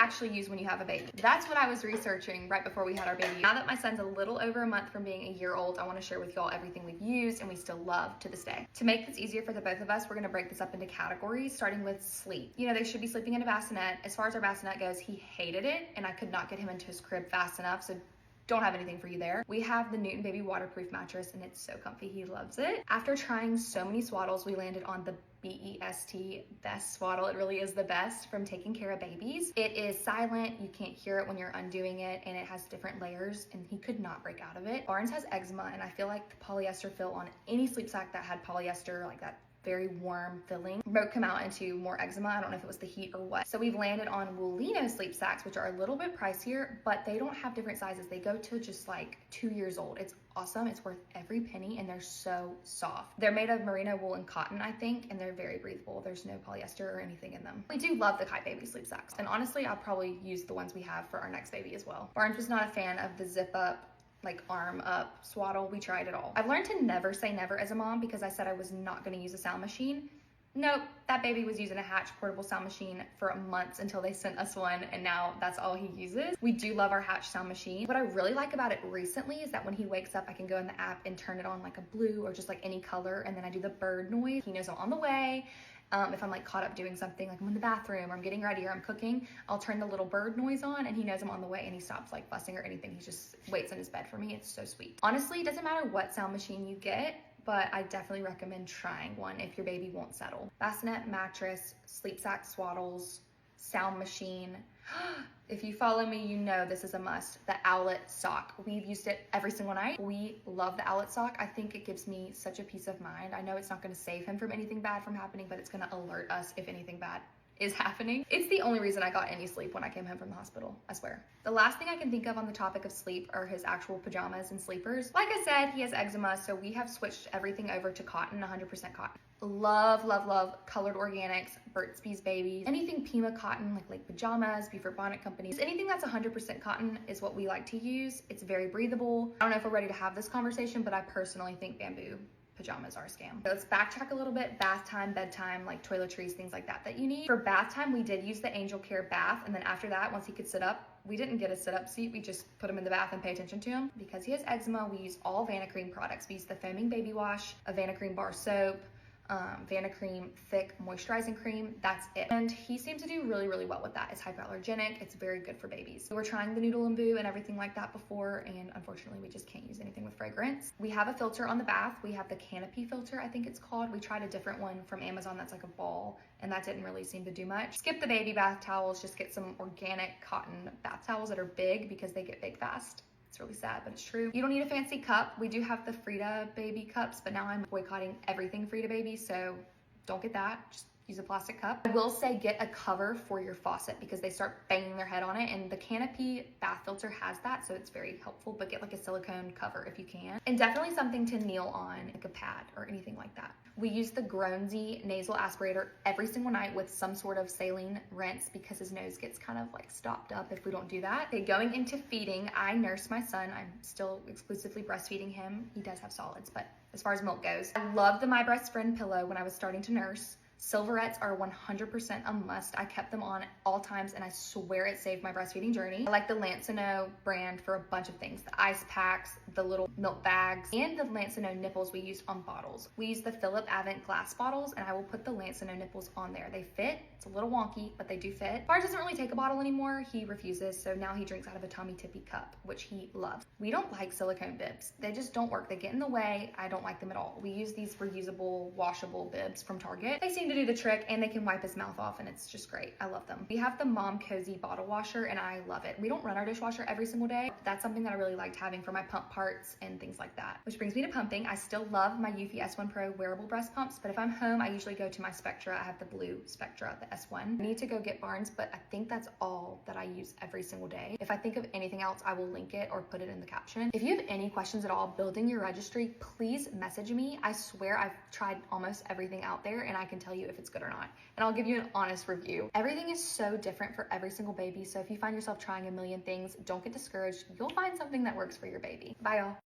actually use when you have a baby? That's what I was researching right before we had our baby. Now that my son's a little over a month from being a year old, I want to share with y'all everything we've used and we still love to this day. To make this easier for the both of us, we're going to break this up into categories, starting with sleep. You know, they should be sleeping in a bassinet. As far as our bassinet goes, he hated it and I could not get him into his crib fast enough, so don't have anything for you there. We have the Newton Baby waterproof mattress and it's so comfy, he loves it. After trying so many swaddles, we landed on the best swaddle. It really is the best from taking care of babies. It is silent, you can't hear it when you're undoing it, and it has different layers and he could not break out of it. Barnes has eczema and I feel like the polyester fill on any sleep sack that had polyester, like that very warm filling, broke him out into more eczema. I don't know if it was the heat or what. So we've landed on Woolino sleep sacks, which are a little bit pricier, but they don't have different sizes. They go to just like 2 years old. It's awesome. It's worth every penny and they're so soft. They're made of merino wool and cotton, I think, and they're very breathable. There's no polyester or anything in them. We do love the Kite Baby sleep sacks. And honestly, I'll probably use the ones we have for our next baby as well. Barnes was not a fan of the zip up, like arm up swaddle. We tried it all. I've learned to never say never as a mom because I said I was not going to use a sound machine. Nope, that baby was using a Hatch portable sound machine for months until they sent us one, and now that's all he uses. We do love our Hatch sound machine. What I really like about it recently is that when he wakes up, I can go in the app and turn it on like a blue or just like any color, and then I do the bird noise. He knows I'm on the way. If I'm like caught up doing something, like I'm in the bathroom or I'm getting ready or I'm cooking, I'll turn the little bird noise on and he knows I'm on the way and he stops like fussing or anything. He just waits in his bed for me. It's so sweet. Honestly, it doesn't matter what sound machine you get, but I definitely recommend trying one if your baby won't settle. Bassinet, mattress, sleep sack, swaddles, sound machine. If you follow me, you know this is a must. The Owlet sock. We've used it every single night. We love the Owlet sock. I think it gives me such a peace of mind. I know it's not gonna save him from anything bad from happening, but it's gonna alert us if anything bad is happening. It's the only reason I got any sleep when I came home from the hospital, I swear. The last thing I can think of on the topic of sleep are his actual pajamas and sleepers. Like I said, he has eczema, so we have switched everything over to cotton, 100% cotton. Love, love, love colored organics, Burt's Bees Babies, anything Pima cotton, like Pajamas, Beaufort Bonnet Companies. Anything that's 100% cotton is what we like to use. It's very breathable. I don't know if we're ready to have this conversation, but I personally think bamboo pajamas are a scam. So let's backtrack a little bit. Bath time, bedtime, like toiletries, things like that you need. For bath time, we did use the Angel Care bath. And then after that, once he could sit up, we didn't get a sit-up seat. We just put him in the bath and pay attention to him. Because he has eczema, we use all Vanicream products. We use the foaming baby wash, a Vanicream bar soap, Vanicream thick moisturizing cream. That's it. And he seemed to do really, really well with that. It's hypoallergenic. It's very good for babies. So we're trying the Noodle and Boo and everything like that before, and unfortunately we just can't use anything with fragrance. We have a filter on the bath. We have the Canopy filter, I think it's called. We tried a different one from Amazon that's like a ball, and that didn't really seem to do much. Skip the baby bath towels. Just get some organic cotton bath towels that are big because they get big fast. It's really sad, but it's true. You don't need a fancy cup. We do have the Frida baby cups, but now I'm boycotting everything Frida baby, so don't get that. Just use a plastic cup. I will say get a cover for your faucet because they start banging their head on it, and the Canopy bath filter has that, so it's very helpful, but get like a silicone cover if you can. And definitely something to kneel on, like a pad or anything like that. We use the Groansy nasal aspirator every single night with some sort of saline rinse because his nose gets kind of like stopped up if we don't do that. Okay, going into feeding, I nurse my son. I'm still exclusively breastfeeding him. He does have solids, but as far as milk goes, I love the My Breast Friend pillow when I was starting to nurse. Silverettes are 100% a must. I kept them on at all times and I swear it saved my breastfeeding journey. I like the Lancino brand for a bunch of things. The ice packs, the little milk bags, and the Lancino nipples we used on bottles. We use the Philip Avent glass bottles and I will put the Lancino nipples on there. They fit. It's a little wonky, but they do fit. Barnes doesn't really take a bottle anymore. He refuses, so now he drinks out of a Tommy Tippy cup, which he loves. We don't like silicone bibs. They just don't work. They get in the way. I don't like them at all. We use these reusable, washable bibs from Target. They seem to do the trick and they can wipe his mouth off and it's just great. I love them. We have the Mom Cozy bottle washer and I love it. We don't run our dishwasher every single day. That's something that I really liked having for my pump parts and things like that. Which brings me to pumping. I still love my Eufy S1 Pro wearable breast pumps, but if I'm home, I usually go to my Spectra. I have the blue Spectra, the S1. I need to go get Barnes, but I think that's all that I use every single day. If I think of anything else, I will link it or put it in the caption. If you have any questions at all building your registry, please message me. I swear I've tried almost everything out there and I can tell you if it's good or not. And I'll give you an honest review. Everything is so different for every single baby. So if you find yourself trying a million things, don't get discouraged. You'll find something that works for your baby. Bye y'all.